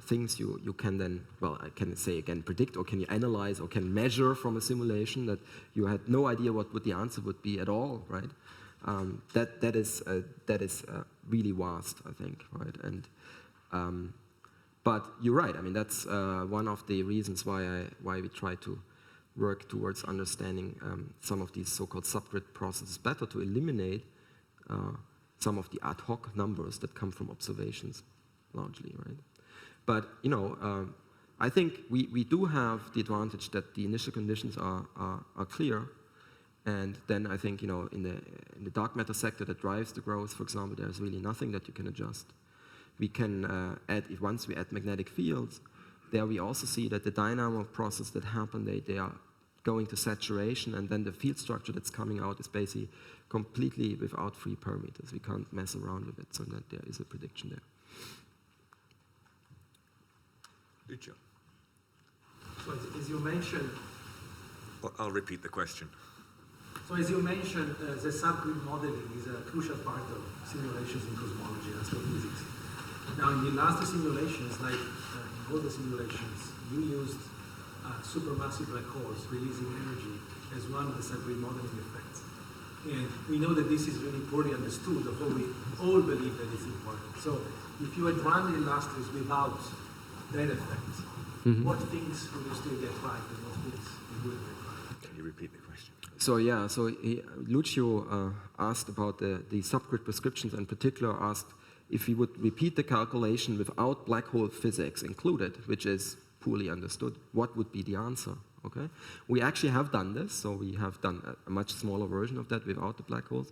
things you can then, well, I can say again, predict, or can you analyze, or can measure from a simulation that you had no idea what the answer would be at all, right? That is really vast, I think, right? And but you're right. I mean, that's one of the reasons why we try to work towards understanding some of these so-called subgrid processes better, to eliminate some of the ad hoc numbers that come from observations, largely, right? But I think we do have the advantage that the initial conditions are clear, and then I think in the dark matter sector that drives the growth, for example, there's really nothing that you can adjust. We can once we add magnetic fields, there we also see that the dynamo process that happen, they are going to saturation, and then the field structure that's coming out is basically completely without free parameters. We can't mess around with it, so that there is a prediction there. Lucio. So as you mentioned... I'll repeat the question. So as you mentioned, the subgrid modeling is a crucial part of simulations in cosmology and astrophysics. Now, in the last simulations, like in all the simulations, you used supermassive black holes releasing energy as one of the subgrid modeling effects. And we know that this is really poorly understood, although we all believe that it's important. So if you had run the illustrious without that effect, what things would you still get right and what things you wouldn't get right? Can you repeat the question? So yeah, Lucio asked about the subgrid prescriptions, in particular asked if we would repeat the calculation without black hole physics included, which is poorly understood, what would be the answer? Okay, we actually have done this, so we have done a much smaller version of that without the black holes.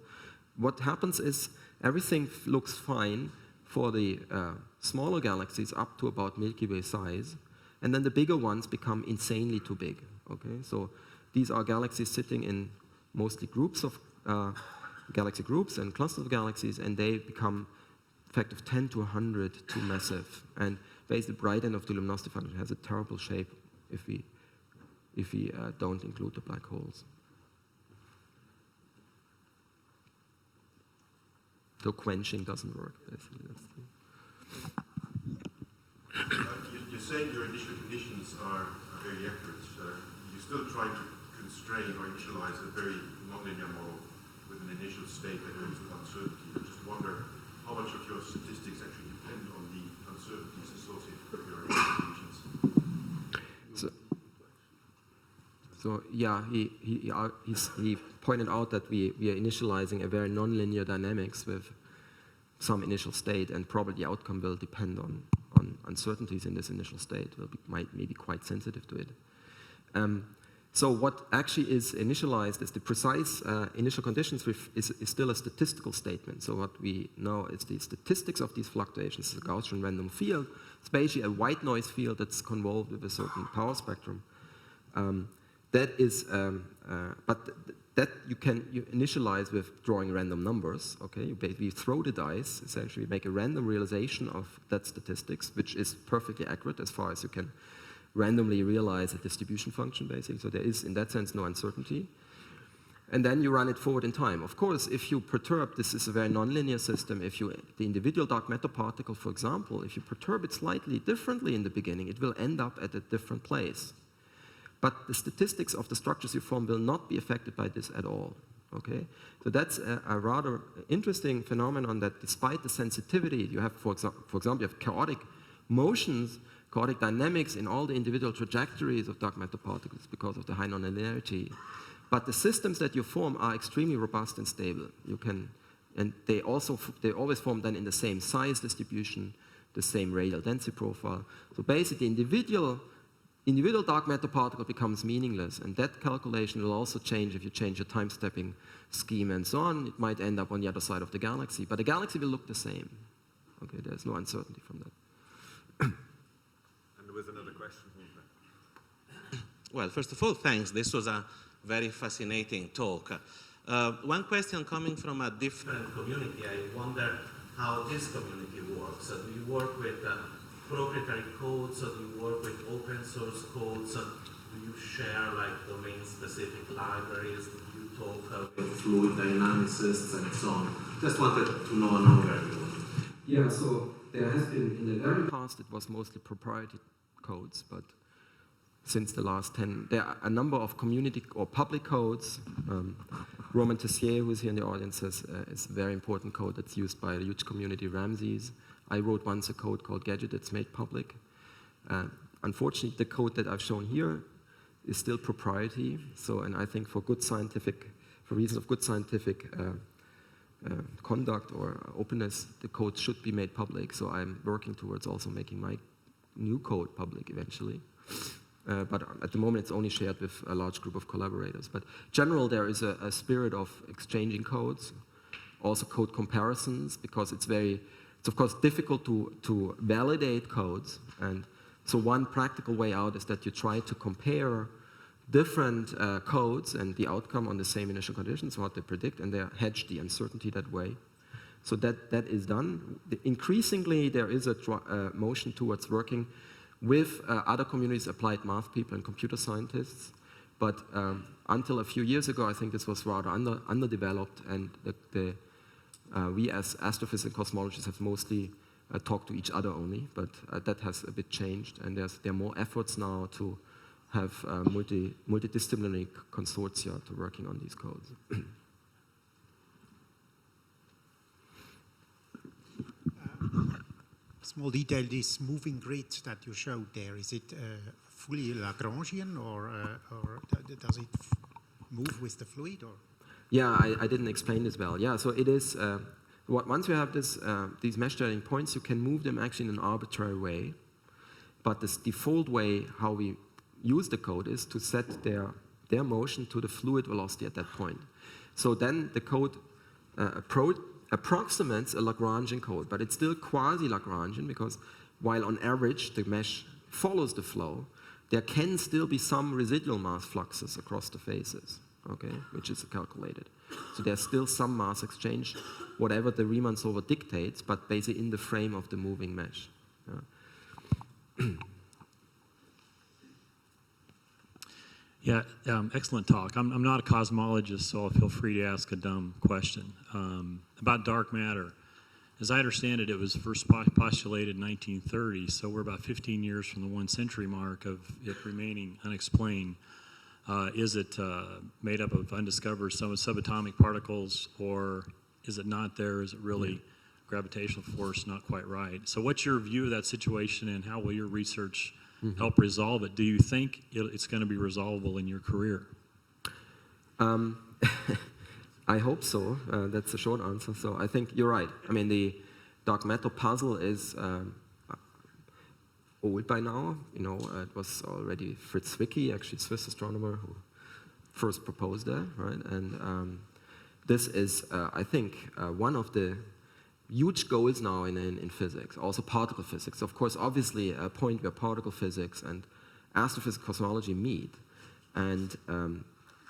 What happens is everything looks fine for the smaller galaxies up to about Milky Way size, and then the bigger ones become insanely too big. Okay, so these are galaxies sitting in mostly groups of galaxy groups and clusters of galaxies, and they become factor of 10 to 100 too massive. And basically, the bright end of the luminosity function has a terrible shape if we don't include the black holes. So quenching doesn't work, basically. You're saying your initial conditions are very accurate. You're still trying to constrain or initialize a very nonlinear model with an initial state that goes with uncertainty. I just wonder how much of your statistics actually depend on the uncertainties associated with your initial conditions. So yeah, he pointed out that we are initializing a very nonlinear dynamics with some initial state, and probably the outcome will depend on uncertainties in this initial state. Might be quite sensitive to it. So what actually is initialized is the precise initial conditions is still a statistical statement. So what we know is the statistics of these fluctuations. It's a Gaussian random field. It's basically a white noise field that's convolved with a certain power spectrum. That is, but that you initialize with drawing random numbers. Okay, you basically throw the dice. Essentially, make a random realization of that statistics, which is perfectly accurate as far as you can randomly realize a distribution function, basically. So there is, in that sense, no uncertainty. And then you run it forward in time. Of course, if you perturb, this is a very nonlinear system. If the individual dark matter particle, for example, if you perturb it slightly differently in the beginning, it will end up at a different place. But the statistics of the structures you form will not be affected by this at all. Okay, so that's a rather interesting phenomenon that, despite the sensitivity you have, for example, you have chaotic motions, chaotic dynamics in all the individual trajectories of dark matter particles because of the high nonlinearity. But the systems that you form are extremely robust and stable. And they always form then in the same size distribution, the same radial density profile. So basically, individual dark matter particle becomes meaningless, and that calculation will also change if you change your time-stepping scheme and so on. It might end up on the other side of the galaxy, but the galaxy will look the same. Okay, there's no uncertainty from that. And there was another question. Well, first of all, thanks. This was a very fascinating talk. One question coming from a different community. I wonder how this community works. Do you work with proprietary codes, or do you work with open source codes? Do you share like domain-specific libraries? Do you talk with fluid dynamicists and so on? Just wanted to know an overview. Yeah, so there has been, in the very past, it was mostly proprietary codes, but since the last 10, there are a number of community or public codes. Roman Tessier, who is here in the audience, is a very important code that's used by a huge community, Ramses. I wrote once a code called Gadget that's made public. Unfortunately, the code that I've shown here is still proprietary. So, and I think for reasons of good scientific conduct or openness, the code should be made public. So I'm working towards also making my new code public eventually. But at the moment, it's only shared with a large group of collaborators. But in general, there is a spirit of exchanging codes, also code comparisons, because it's of course difficult to validate codes. And so one practical way out is that you try to compare different codes and the outcome on the same initial conditions, what they predict, and they hedge the uncertainty that way. So that is done. Increasingly, there is a motion towards working with other communities, applied math people and computer scientists. But until a few years ago, I think this was rather underdeveloped, and we as astrophysics and cosmologists have mostly talked to each other only, but that has a bit changed, and there are more efforts now to have multidisciplinary consortia to working on these codes. Small detail, this moving grid that you showed there, is it fully Lagrangian or does it move with the fluid? Or? Yeah, I didn't explain this well. Yeah, so it is, once you have these mesh generating points, you can move them actually in an arbitrary way. But this default way how we use the code is to set their motion to the fluid velocity at that point. So then the code approximates a Lagrangian code, but it's still quasi-Lagrangian because while on average the mesh follows the flow, there can still be some residual mass fluxes across the faces, okay, which is calculated. So there's still some mass exchange, whatever the Riemann-Solver dictates, but basically in the frame of the moving mesh. Yeah, excellent talk. I'm not a cosmologist, so I'll feel free to ask a dumb question. About dark matter. As I understand it, it was first postulated in 1930, so we're about 15 years from the 1 century mark of it remaining unexplained. Is it made up of undiscovered subatomic particles, or is it not there? Is it really gravitational force not quite right? So what's your view of that situation, and how will your research help resolve it? Do you think it's going to be resolvable in your career? I hope so. That's the short answer. So I think you're right. I mean, the dark matter puzzle is old by now. You know, it was already Fritz Zwicky, actually Swiss astronomer, who first proposed that, right? And this is, I think, one of the huge goals now in physics, also particle physics. Of course, obviously, a point where particle physics and astrophysics cosmology meet. And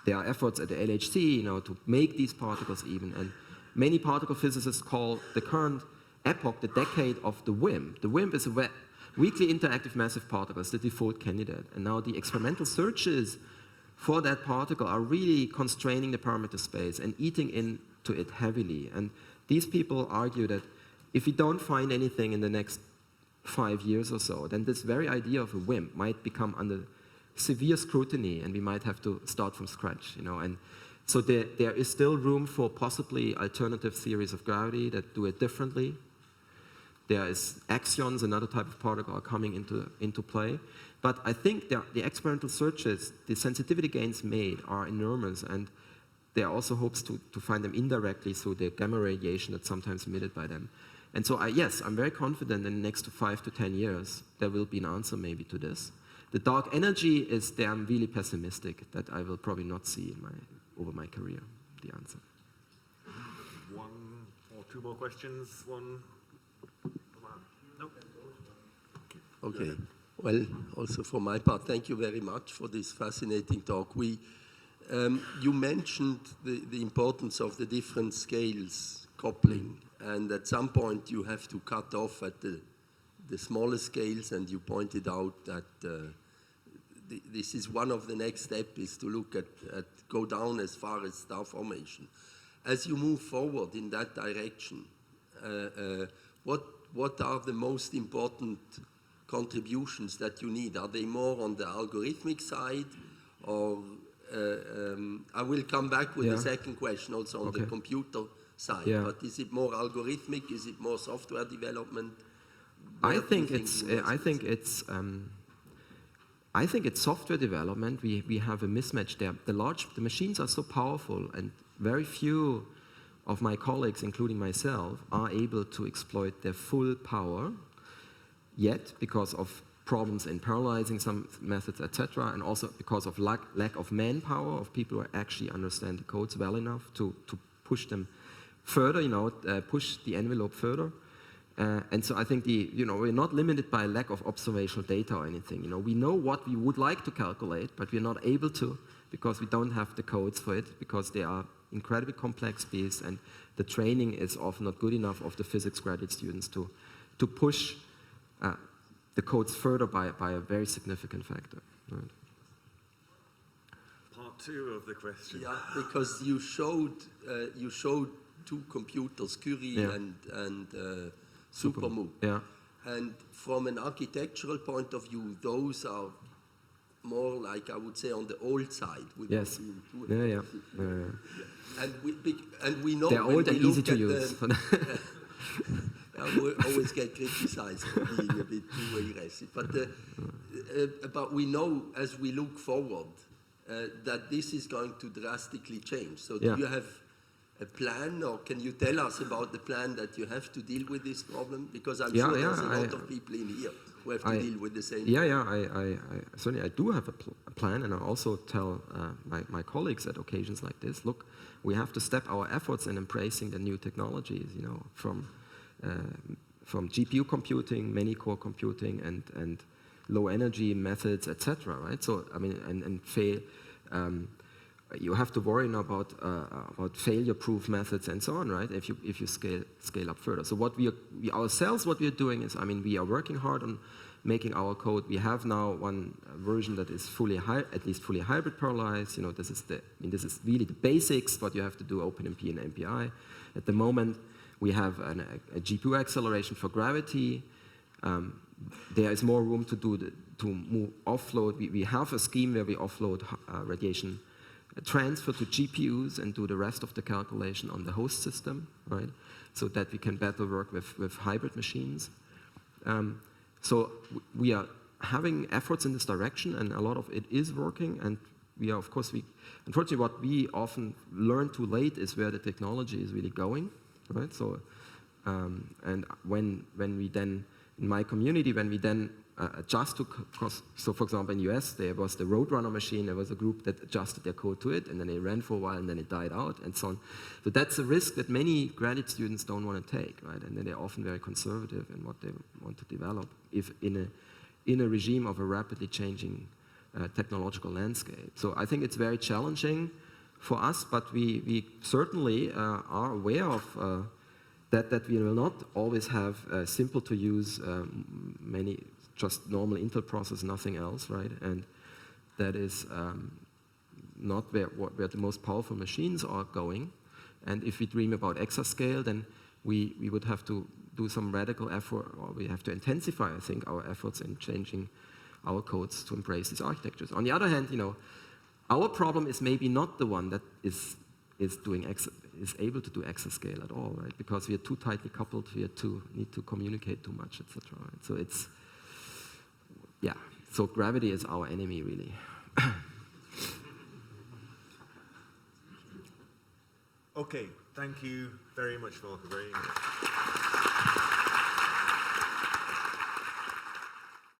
there are efforts at the LHC, you know, to make these particles even. And many particle physicists call the current epoch the decade of the WIMP. The WIMP is a weakly interactive massive particle, it's the default candidate. And now the experimental searches for that particle are really constraining the parameter space and eating into it heavily. And these people argue that if we don't find anything in the next 5 years or so, then this very idea of a WIMP might become under severe scrutiny, and we might have to start from scratch, you know. And so there is still room for possibly alternative theories of gravity that do it differently. There is axions, another type of particle, are coming into play. But I think the experimental searches, the sensitivity gains made are enormous, and there are also hopes to find them indirectly through the gamma radiation that's sometimes emitted by them. And so, yes, I'm very confident in the next 5 to 10 years there will be an answer maybe to this. The dark energy is there. I'm really pessimistic that I will probably not see over my career the answer. One or two more questions. One. Nope. Okay. Well, also for my part, thank you very much for this fascinating talk. You mentioned the importance of the different scales coupling, and at some point you have to cut off at the smallest scales, and you pointed out that this is one of the next steps, is to look at go down as far as star formation. As you move forward in that direction, what what are the most important contributions that you need? Are they more on the algorithmic side, or I will come back with the second question also on the computer side. But is it more algorithmic? Is it more software development? I think it's software development. We have a mismatch there. The machines are so powerful, and very few of my colleagues, including myself, are able to exploit their full power yet, because of problems in parallelizing some methods, etc., and also because of lack of manpower, of people who actually understand the codes well enough to push them further, push the envelope further. And so I think we're not limited by lack of observational data or anything. We know what we would like to calculate, but we're not able to because we don't have the codes for it, because they are incredibly complex beasts, and the training is often not good enough of the physics graduate students to push the codes further by a very significant factor. Right? Part two of the question. Yeah, because you showed two computers, Curie and Supermove. Yeah. And from an architectural point of view, those are more like, I would say, on the old side. Yes. Yeah. And we know they're old and easy to use. I always get criticized for being a bit too aggressive. But we know, as we look forward, that this is going to drastically change. So do you have a plan, or can you tell us about the plan that you have to deal with this problem? Because I'm sure there's a lot of people in here who have to deal with the same problem. Certainly I do have a plan, and I also tell my colleagues at occasions like this, look, we have to step our efforts in embracing the new technologies, from GPU computing, many core computing, and low energy methods, etc. Right? So I mean, you have to worry now about failure-proof methods and so on, right? If you scale up further. So what we are doing is, we are working hard on making our code. We have now one version that is at least fully hybrid parallelized. This is really the basics. What you have to do, OpenMP and MPI. At the moment, we have a GPU acceleration for gravity. There is more room to offload. We have a scheme where we offload radiation transfer to GPUs and do the rest of the calculation on the host system, right? So that we can better work with hybrid machines. So we are having efforts in this direction, and a lot of it is working. And we are, of course, unfortunately, what we often learn too late is where the technology is really going, right? So, and when we then, in my community, when we then adjust to, so for example, in the US, there was the Roadrunner machine. There was a group that adjusted their code to it, and then they ran for a while, and then it died out, and so on. So that's a risk that many graduate students don't want to take, right? And then they're often very conservative in what they want to develop, if in a regime of a rapidly changing technological landscape. So I think it's very challenging for us, but we certainly are aware of that we will not always have simple to use many just normal Intel process, nothing else, right? And that is not where the most powerful machines are going. And if we dream about exascale, then we would have to do some radical effort, or we have to intensify, I think, our efforts in changing our codes to embrace these architectures. On the other hand, our problem is maybe not the one that is able to do exascale at all, right? Because we are too tightly coupled, need to communicate too much, etc. Right? So so gravity is our enemy, really. Okay, thank you very much, Volker. Very